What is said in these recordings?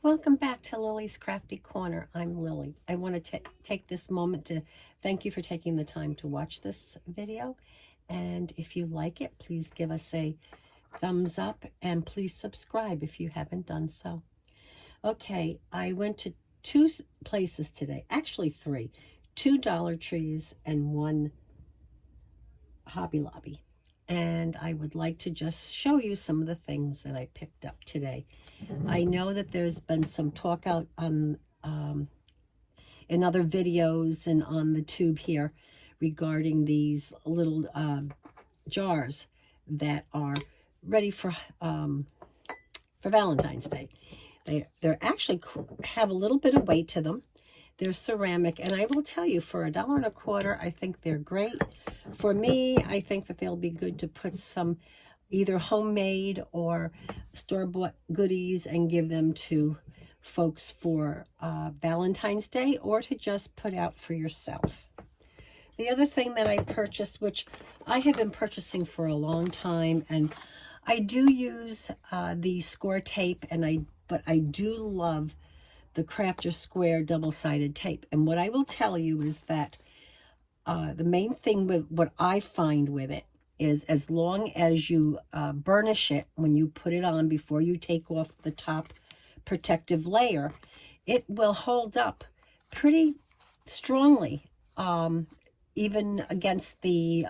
Welcome back to Lily's Crafty Corner. I'm Lily. I want to take this moment to thank you for taking the time to watch this video. And if you like it, please give us a thumbs up and please subscribe if you haven't done so. Okay, I went to two places today, actually three, two Dollar Trees and one Hobby Lobby. And I would like to just show you some of the things that I picked up today. I know that there's been some talk out on in other videos and on the tube here regarding these little jars that are ready for Valentine's Day. They're actually have a little bit of weight to them. They're ceramic, and I will tell you, for $1.25, I think they're great. For me, I think that they'll be good to put some either homemade or store-bought goodies and give them to folks for Valentine's Day, or to just put out for yourself. The other thing that I purchased, which I have been purchasing for a long time, and I do use the score tape, but I do love the Crafter Square double-sided tape. And what I will tell you is that the main thing with what I find with it is, as long as you burnish it when you put it on before you take off the top protective layer, it will hold up pretty strongly, even against the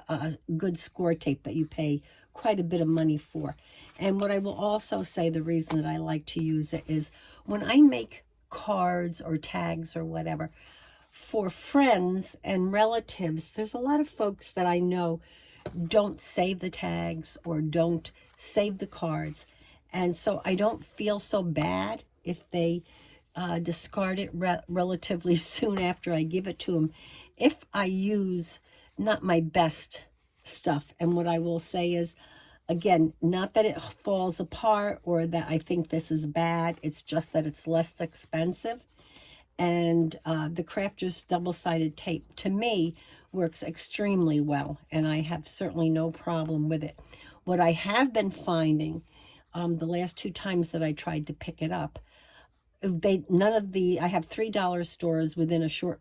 good score tape that you pay quite a bit of money for. And what I will also say, the reason that I like to use it is when I make cards or tags or whatever for friends and relatives, there's a lot of folks that I know don't save the tags or don't save the cards, and so I don't feel so bad if they discard it relatively soon after I give it to them, if I use not my best stuff. And what I will say is, again, not that it falls apart or that I think this is bad. It's just that it's less expensive. And the Crafter's double-sided tape, to me, works extremely well. And I have certainly no problem with it. What I have been finding, the last two times that I tried to pick it up, I have $3 stores within a short,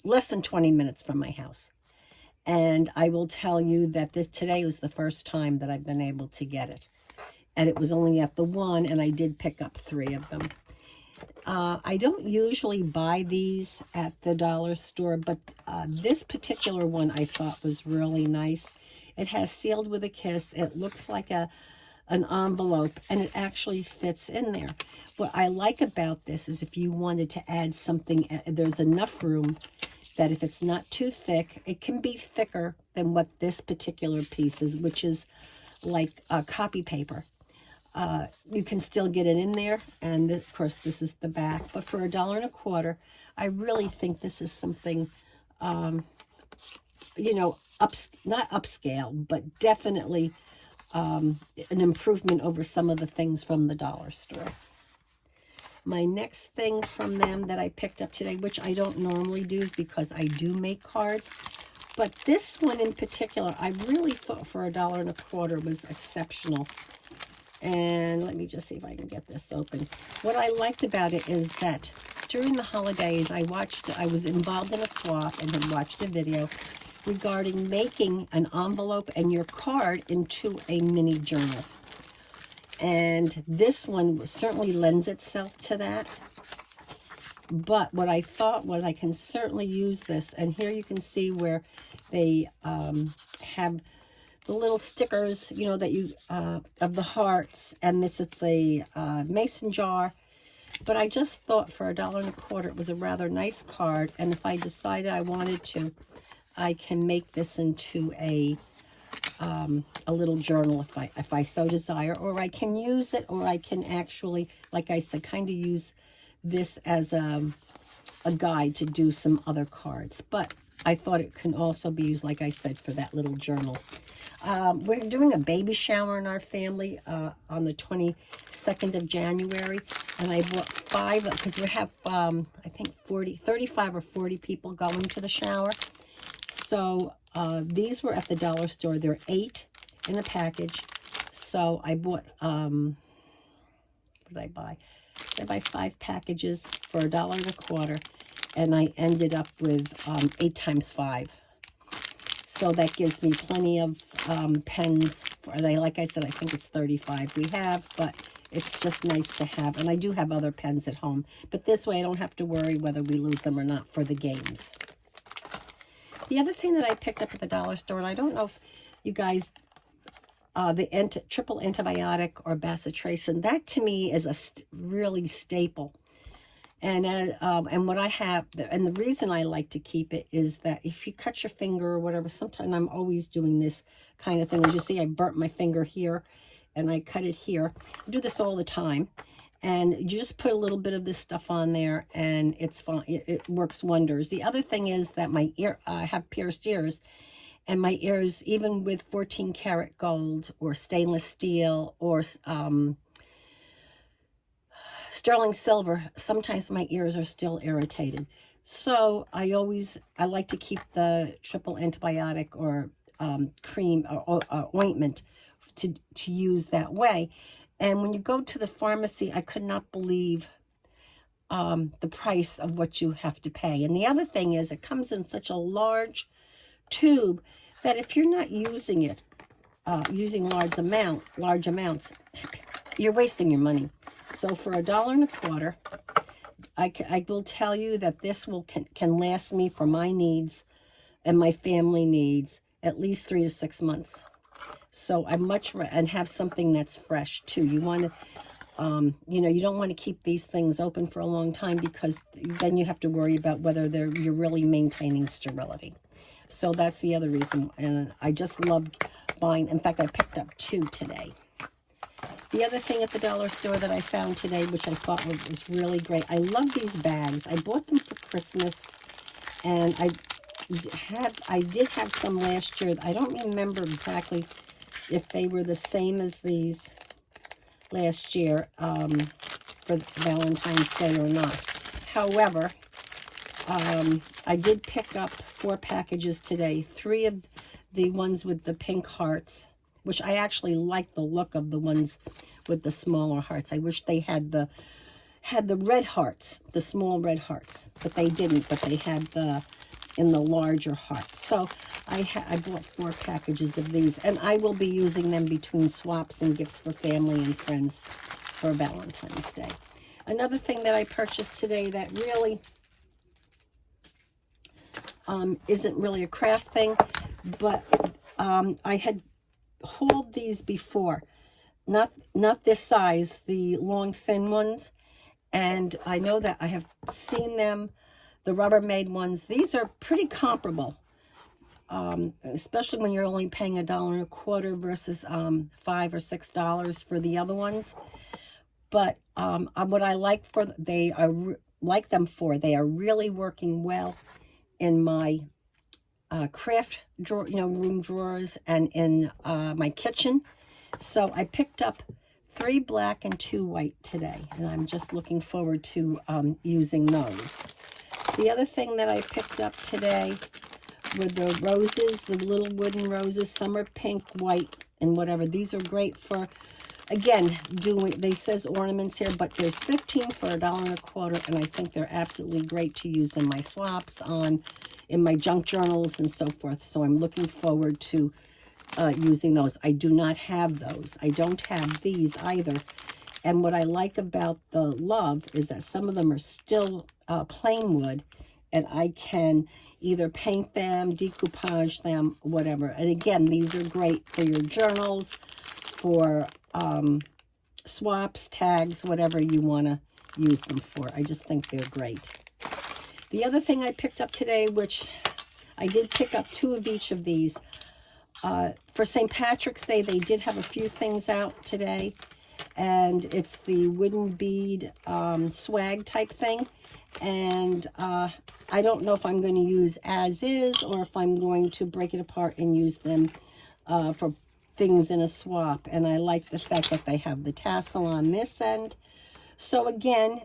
less than 20 minutes from my house. And I will tell you that today was the first time that I've been able to get it. And it was only at the one, and I did pick up three of them. I don't usually buy these at the dollar store, but this particular one I thought was really nice. It has sealed with a kiss. It looks like an envelope, and it actually fits in there. What I like about this is, if you wanted to add something, there's enough room that if it's not too thick, it can be thicker than what this particular piece is, which is like copy paper. You can still get it in there, and of course this is the back. But for $1.25, I really think this is something, you know, not upscale, but definitely an improvement over some of the things from the dollar store. My next thing from them that I picked up today, which I don't normally do because I do make cards, but this one in particular, I really thought for $1.25 was exceptional. And let me just see if I can get this open. What I liked about it is that during the holidays, I was involved in a swap and had watched a video regarding making an envelope and your card into a mini journal. And this one certainly lends itself to that. But what I thought was, I can certainly use this. And here you can see where they have the little stickers, you know, that you of the hearts, and this, it's a mason jar. But I just thought for $1.25 it was a rather nice card, and if I decided I wanted to, I can make this into a little journal if I so desire, or I can use it, or I can actually, like I said, kind of use this as a guide to do some other cards. But I thought it can also be used, like I said, for that little journal. We're doing a baby shower in our family on the 22nd of January, and I bought 5, because we have, I think 35 or 40 people going to the shower. So these were at the dollar store. They're 8 in a package. So I bought, What did I buy? I buy 5 packages for $1.25, and I ended up with 8 times 5. So that gives me plenty of pens. Like I said, I think it's 35 we have, but it's just nice to have. And I do have other pens at home. But this way I don't have to worry whether we lose them or not for the games. The other thing that I picked up at the dollar store, and I don't know if you guys, the triple antibiotic or bacitracin, that to me is a really staple. And what I have, and the reason I like to keep it is that if you cut your finger or whatever, sometimes I'm always doing this kind of thing. As you see, I burnt my finger here and I cut it here. I do this all the time. And you just put a little bit of this stuff on there and it's fine. It works wonders. The other thing is that my ear, I have pierced ears, and my ears, even with 14 karat gold or stainless steel or sterling silver, sometimes my ears are still irritated. So I like to keep the triple antibiotic or cream or ointment to use that way. And when you go to the pharmacy, I could not believe the price of what you have to pay. And the other thing is, it comes in such a large tube that if you're not using it, using large amounts, you're wasting your money. So for $1.25, I will tell you that this can last me for my needs and my family needs at least 3 to 6 months. So and have something that's fresh too. You want to, you don't want to keep these things open for a long time, because then you have to worry about whether you're really maintaining sterility. So that's the other reason. And I just love buying. In fact, I picked up 2 today. The other thing at the dollar store that I found today, which I thought was really great, I love these bags. I bought them for Christmas, and I did have some last year. I don't remember exactly if they were the same as these last year for Valentine's Day or not. However, I did pick up 4 packages today. 3 of the ones with the pink hearts, which I actually like the look of the ones with the smaller hearts. I wish they had the red hearts, the small red hearts, but they didn't. But they had in the larger hearts. So I bought 4 packages of these, and I will be using them between swaps and gifts for family and friends for Valentine's Day. Another thing that I purchased today that really isn't really a craft thing, but I had hauled these before, not this size, the long thin ones, and I know that I have seen them, the Rubbermaid ones. These are pretty comparable, especially when you're only paying $1.25 versus $5 or $6 for the other ones. But what I like they are really working well in my craft drawer, room drawers, and in my kitchen. So I picked up 3 black and 2 white today, and I'm just looking forward to using those. The other thing that I picked up today were the roses, the little wooden roses. Some are pink, white, and whatever. These are great for, again, they says ornaments here, but there's 15 for $1.25, and I think they're absolutely great to use in my swaps, in my junk journals and so forth. So I'm looking forward to using those. I do not have those. I don't have these either. And what I like about the Love is that some of them are still plain wood, and I can either paint them, decoupage them, whatever. And again, these are great for your journals, for swaps, tags, whatever you want to use them for. I just think they're great. The other thing I picked up today, which I did pick up 2 of each of these. For St. Patrick's Day, they did have a few things out today. And it's the wooden bead swag type thing. And I don't know if I'm going to use as is, or if I'm going to break it apart and use them for things in a swap. And I like the fact that they have the tassel on this end. So again,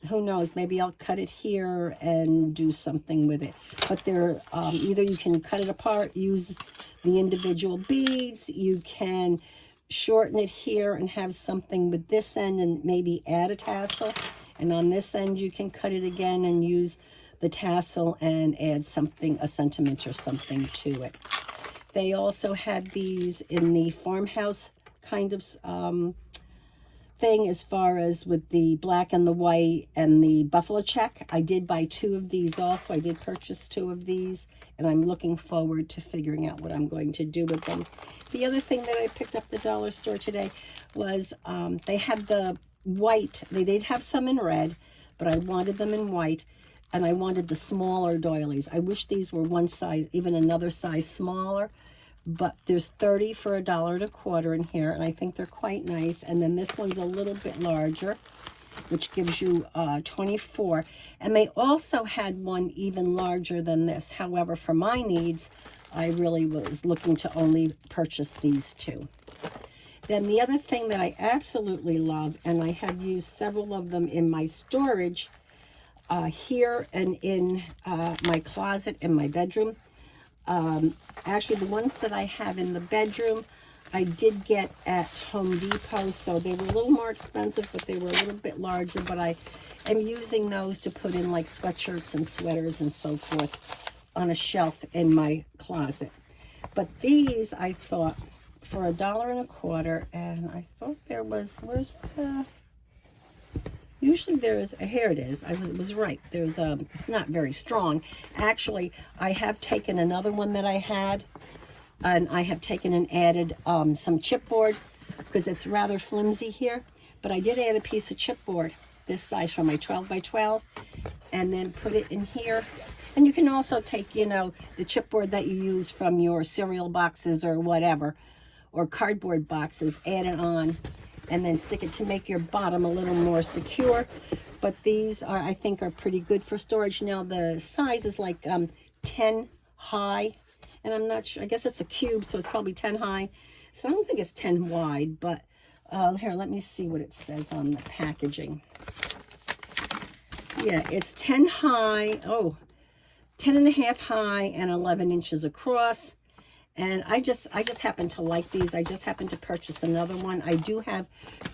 who knows, maybe I'll cut it here and do something with it. But they're either you can cut it apart, use the individual beads, you can shorten it here and have something with this end and maybe add a tassel. And on this end, you can cut it again and use the tassel and add something, a sentiment or something to it. They also had these in the farmhouse kind of thing, as far as with the black and the white and the buffalo check. I did buy 2 of these also. I did purchase 2 of these, and I'm looking forward to figuring out what I'm going to do with them. The other thing that I picked up at the dollar store today was they had the white. They did have some in red, but I wanted them in white, and I wanted the smaller doilies. I wish these were one size, even another size smaller, but there's 30 for $1.25 in here, and I think they're quite nice. And then this one's a little bit larger, which gives you 24. And they also had one even larger than this. However, for my needs, I really was looking to only purchase these 2. Then the other thing that I absolutely love, and I have used several of them in my storage here and in my closet in my bedroom. Actually, the ones that I have in the bedroom, I did get at Home Depot, so they were a little more expensive, but they were a little bit larger. But I am using those to put in like sweatshirts and sweaters and so forth on a shelf in my closet. But these, I thought, for $1.25, and I thought there was, where's the... Usually there is, here it is, I was right. There's it's not very strong. Actually, I have taken another one that I had, and I have taken and added some chipboard, because it's rather flimsy here. But I did add a piece of chipboard, this size, from my 12 by 12, and then put it in here. And you can also take, you know, the chipboard that you use from your cereal boxes or whatever, or cardboard boxes, add it on, and then stick it to make your bottom a little more secure. But these are, I think, are pretty good for storage. Now the size is like 10 high, and I'm not sure, I guess it's a cube, so it's probably 10 high. So I don't think it's 10 wide, but here, let me see what it says on the packaging. Yeah, it's 10 high, 10 and a half high and 11 inches across. And I just happen to like these. I just happened to purchase another one. I do have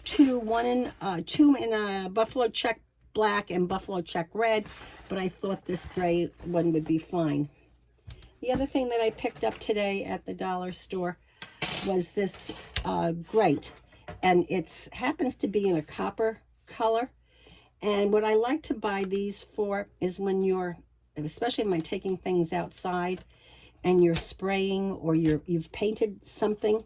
2 in buffalo check black and buffalo check red, but I thought this gray one would be fine. The other thing that I picked up today at the dollar store was this grate, and it happens to be in a copper color. And what I like to buy these for is when you're, especially when taking things outside, and you're spraying, or you've painted something,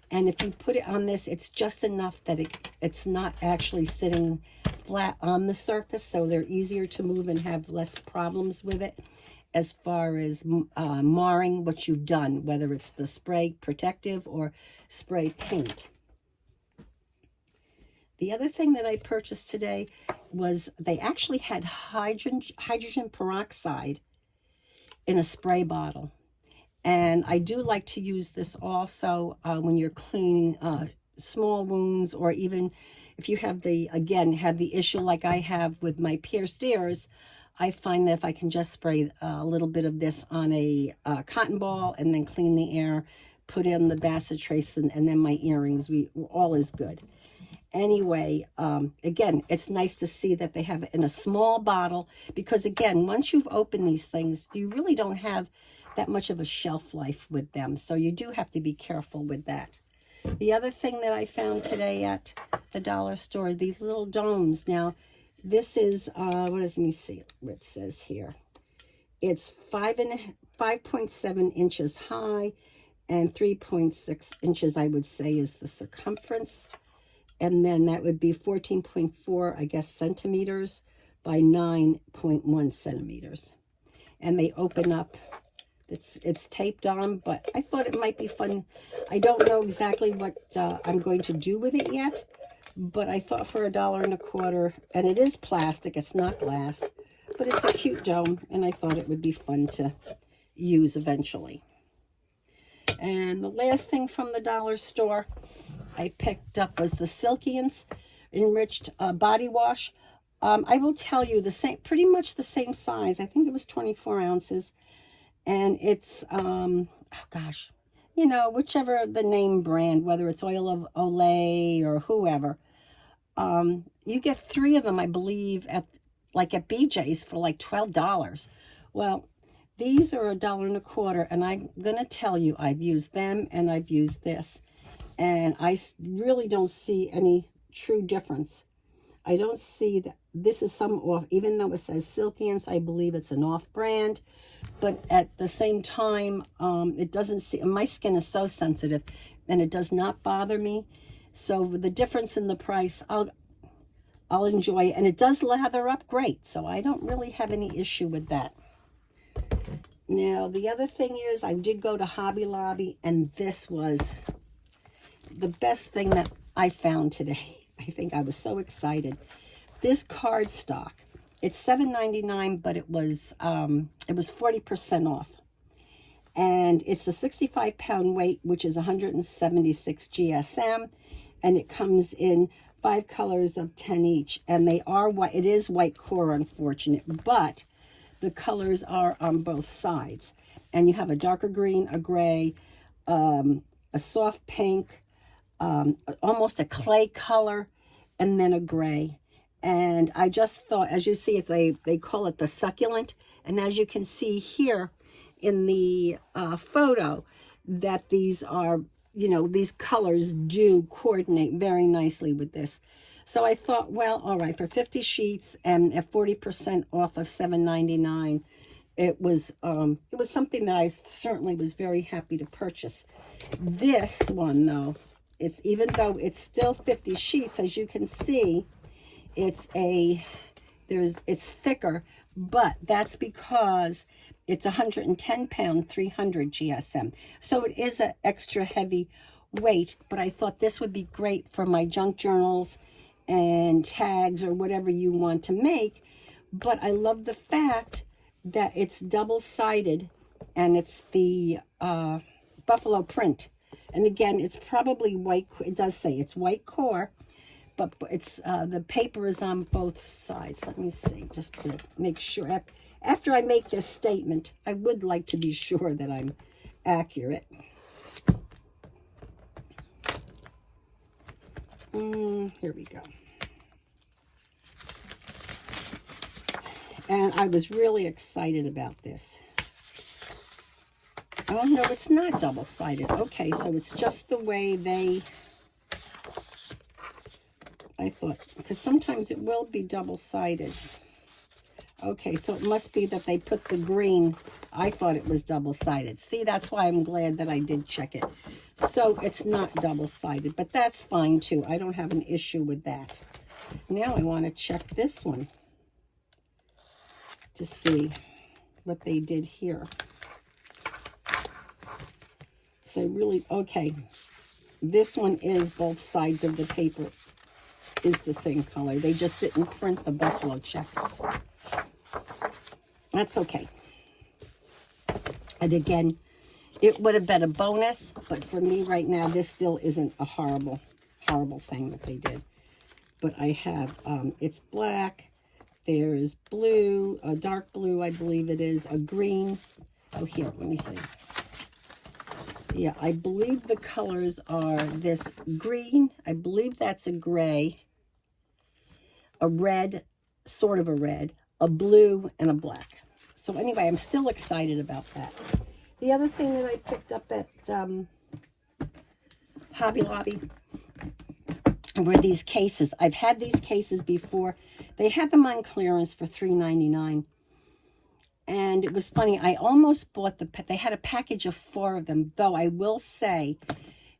and if you put it on this, it's just enough that it's not actually sitting flat on the surface, so they're easier to move and have less problems with it as far as marring what you've done, whether it's the spray protective or spray paint. The other thing that I purchased today was they actually had hydrogen peroxide in a spray bottle. And I do like to use this also when you're cleaning small wounds, or even if you have the issue like I have with my pierced ears. I find that if I can just spray a little bit of this on a cotton ball and then clean the air, put in the Bassett trace, and then my earrings, all is good. Anyway, again, it's nice to see that they have it in a small bottle, because again, once you've opened these things, you really don't have that much of a shelf life with them. So you do have to be careful with that. The other thing that I found today at the dollar store, these little domes. Now, this is, let me see what it says here. It's 5.7 inches high and 3.6 inches, I would say, is the circumference. And then that would be 14.4, I guess, centimeters by 9.1 centimeters. And they open up. It's taped on, but I thought it might be fun. I don't know exactly what I'm going to do with it yet, but I thought for $1.25, and it is plastic, it's not glass, but it's a cute dome, and I thought it would be fun to use eventually. And the last thing from the dollar store I picked up was the Silkiens Enriched Body Wash. I will tell you, pretty much the same size. I think it was 24 ounces. And it's, you know, whichever the name brand, whether it's Oil of Olay or whoever. You get 3 of them, I believe, at BJ's for like $12. Well, these are $1.25, and I'm gonna tell you, I've used them and I've used this, and I really don't see any true difference. I don't see that this is some off, even though it says Silkience, I believe it's an off brand, but at the same time, it doesn't see, my skin is so sensitive and it does not bother me. So with the difference in the price, I'll enjoy it, and it does lather up great. So I don't really have any issue with that. Now, the other thing is I did go to Hobby Lobby, and this was the best thing that I found today. I think I was so excited. This cardstock, it's $7.99, but it was 40% off. And it's a 65-pound weight, which is 176 GSM, and it comes in 5 colors of 10 each. And they are white. It is white core, unfortunate, but the colors are on both sides. And you have a darker green, a gray, a soft pink, almost a clay color, and then a gray. And I just thought, as you see, they call it the succulent. And as you can see here in the photo, that these are, you know, these colors do coordinate very nicely with this. So I thought, well, all right, for 50 sheets and at 40% off of $7.99, it was something that I certainly was very happy to purchase. This one, though, even though it's still 50 sheets, as you can see, it's thicker, but that's because it's 110 pound, 300 GSM. So it is an extra heavy weight, but I thought this would be great for my junk journals and tags or whatever you want to make. But I love the fact that it's double-sided, and it's the buffalo print. And again, it's probably white. It does say it's white core, but it's the paper is on both sides. Let me see, just to make sure. After I make this statement, I would like to be sure that I'm accurate. Here we go. And I was really excited about this. Oh, no, it's not double-sided. Okay, so it's just the way I thought, because sometimes it will be double-sided. Okay, so it must be that they put the green. I thought it was double-sided. See, that's why I'm glad that I did check it. So it's not double-sided, but that's fine too. I don't have an issue with that. Now I want to check this one to see what they did here. So okay, this one is both sides of the paper is the same color. They just didn't print the buffalo check. That's okay. And again, it would have been a bonus, but for me right now, this still isn't a horrible thing that they did. But I have, it's black, there's blue, a dark blue, I believe it is, a green. Oh, here, let me see. Yeah, I believe the colors are this green, I believe that's a gray, a red, sort of a red, a blue, and a black. So anyway, I'm still excited about that. The other thing that I picked up at Hobby Lobby were these cases. I've had these cases before. They had them on clearance for $3.99. And it was funny, I almost bought they had a package of 4 of them, though I will say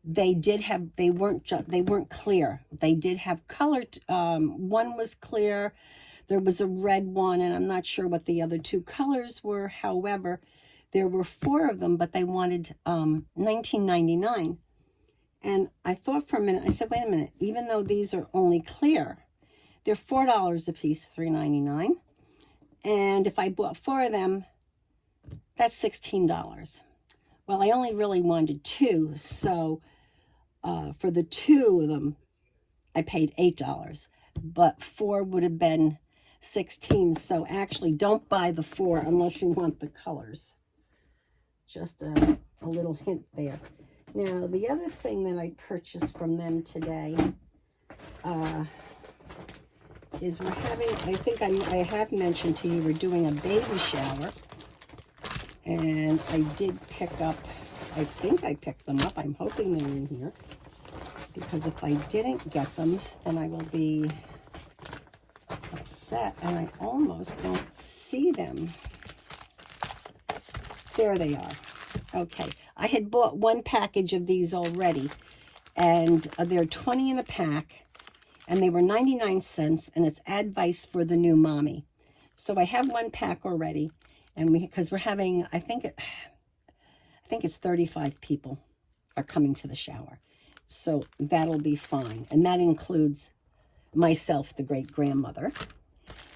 they weren't clear. They did have colored, one was clear, there was a red one, and I'm not sure what the other 2 colors were. However, there were 4 of them, but they wanted $19.99. And I thought for a minute, I said, wait a minute, even though these are only clear, they're $4 a piece, $3.99. And if I bought 4 of them, that's $16. Well, I only really wanted 2, so for the 2 of them, I paid $8. But 4 would have been $16. So actually, don't buy the 4 unless you want the colors. Just a little hint there. Now, the other thing that I purchased from them today is we're having, I think I have mentioned to you, we're doing a baby shower. And I did pick up, I think I picked them up. I'm hoping they're in here. Because if I didn't get them, then I will be upset. And I almost don't see them. There they are. Okay. I had bought one package of these already. And they're 20 in a pack. And they were 99 cents. And it's advice for the new mommy. So I have one pack already. And because we're having, I think it's 35 people are coming to the shower. So that'll be fine. And that includes myself, the great-grandmother.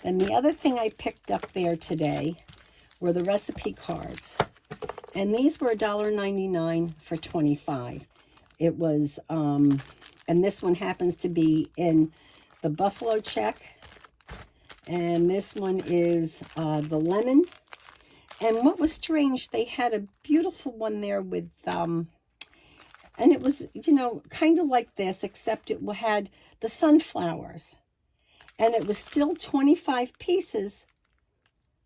And the other thing I picked up there today were the recipe cards. And these were $1.99 for 25. It was, and this one happens to be in the buffalo check. And this one is the lemon. And what was strange, they had a beautiful one there with, and it was, you know, kind of like this, except it had the sunflowers. And it was still 25 pieces,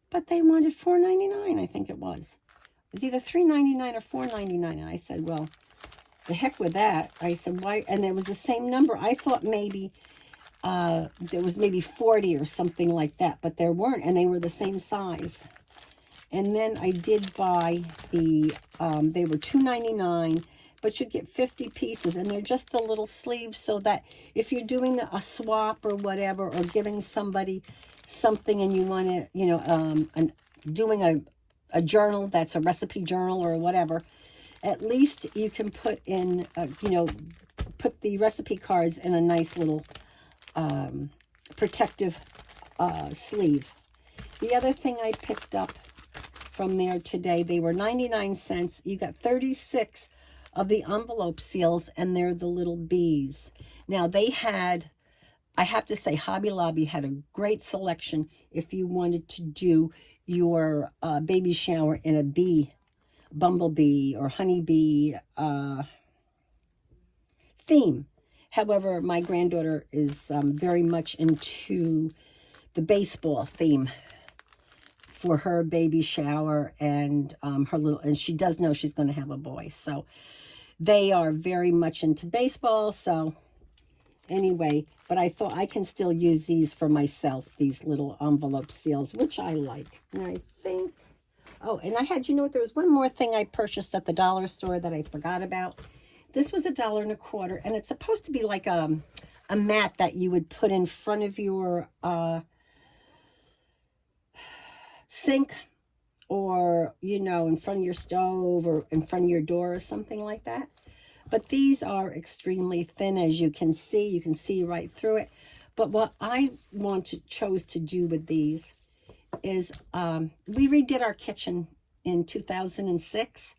but they wanted $4.99, I think it was. It was either $3.99 or $4.99. And I said, well, the heck with that. I said, why? And there was the same number. I thought maybe there was maybe 40 or something like that, but there weren't, and they were the same size. And then I did buy the, they were $2.99, but you get 50 pieces, and they're just the little sleeves so that if you're doing a swap or whatever, or giving somebody something and you want to, you know, doing a journal that's a recipe journal or whatever, at least you can put in, you know, put the recipe cards in a nice little protective sleeve. The other thing I picked up from there today, they were 99 cents. You got 36 of the envelope seals, and they're the little bees. Now, they had, I have to say, Hobby Lobby had a great selection if you wanted to do your baby shower in a bee, bumblebee or honeybee theme. However, my granddaughter is very much into the baseball theme for her baby shower, and and she does know she's going to have a boy. So they are very much into baseball. So anyway, but I thought I can still use these for myself, these little envelope seals, which I like. And I think, oh, and I had, you know what, there was one more thing I purchased at the dollar store that I forgot about. This was $1.25, and it's supposed to be like a mat that you would put in front of your sink, or, you know, in front of your stove or in front of your door or something like that. But these are extremely thin, as you can see. You can see right through it. But what I chose to do with these is we redid our kitchen in 2006.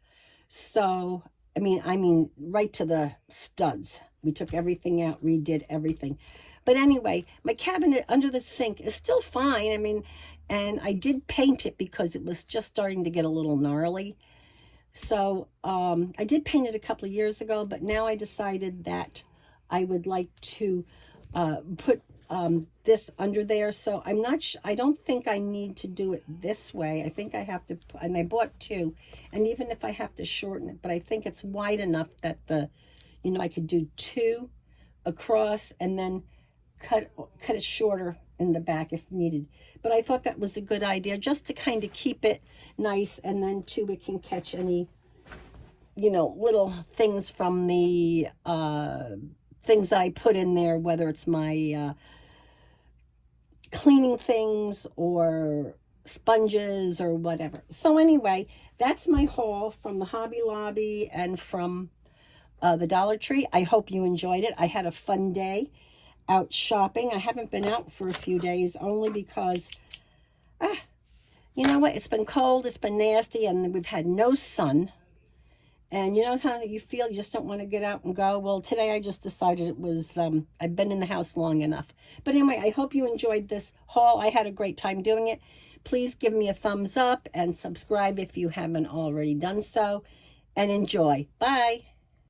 So, I mean, right to the studs. We took everything out, redid everything. But anyway, my cabinet under the sink is still fine. I mean, and I did paint it because it was just starting to get a little gnarly. So I did paint it a couple of years ago, but now I decided that I would like to put this under there. So I'm not I don't think I need to do it this way. I think I have to, and I bought two, and even if I have to shorten it, but I think it's wide enough that you know, I could do two across and then cut it shorter in the back if needed. But I thought that was a good idea, just to kind of keep it nice, and then too it can catch any, you know, little things from the things that I put in there, whether it's my cleaning things or sponges or whatever. So anyway, that's my haul from the Hobby Lobby and from the Dollar Tree. I hope you enjoyed it. I had a fun day out shopping. I haven't been out for a few days, only because, you know what? It's been cold, it's been nasty, and we've had no sun. And you know how you feel, you just don't want to get out and go? Well, today I just decided it was, I've been in the house long enough. But anyway, I hope you enjoyed this haul. I had a great time doing it. Please give me a thumbs up and subscribe if you haven't already done so. And enjoy. Bye.